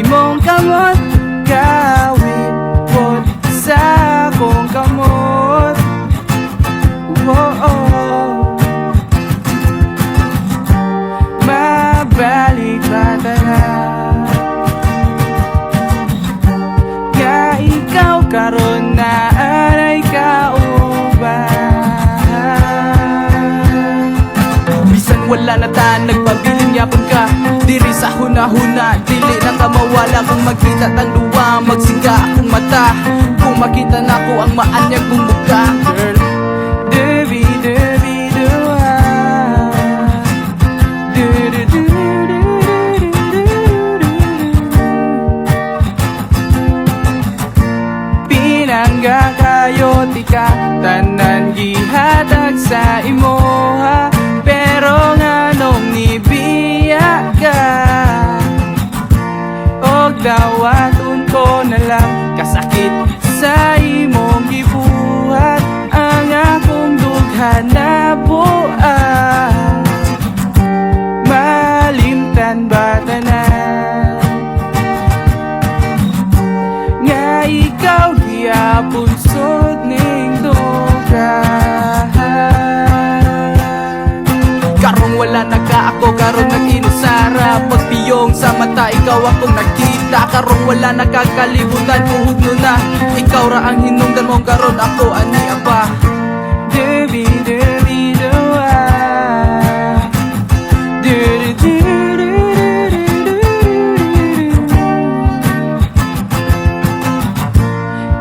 mong kamot, gawin po sa akong kamot. Mabalik bata na nga ikaw karon na aray kauban. Bisan wala na ta nagpabiling yapon ka diri sa hunahuna, dili na ka mawala kung magkita tang duwa, magsinga akong mata kung makita na ko ang maanyag mong mukha. Girl, debi debi dua, du du du du du. Pinangga kayo tika tanan gihatag sa imoha, pero nganong nibiya ka og dawaton ko na lang kasakit sa imong gibuhat ang akong dughan na buhat. Malimtan bata na nga ikaw gihapon sud ning dughan. Karong wala na ka ako, karong nag-inusara, pagpiyong sa mata ikaw akong nakita. Karong wala na kakalibutan, kuhugno na ikaw ra ang hinungdan mong karon ako ani apa. Debi debi dua, du du du du du du.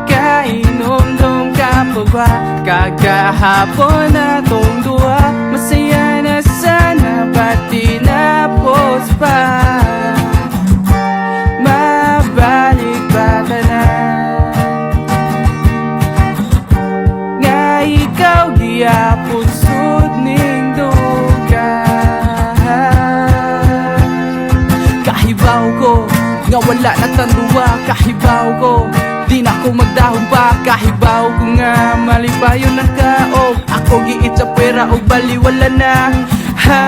Kainom-dom ka pa ba kagahapon atong duha? Masaya na sana pati na post pa. Mabalik bata na nga ikaw gihapon sud ning dughan. Kahibaw ko nga wala na tanduwa, kahibaw ko di na ko magdahon pa, kahibaw ko nga malibayon na ka og ako giit sa pera og baliwala na. Ha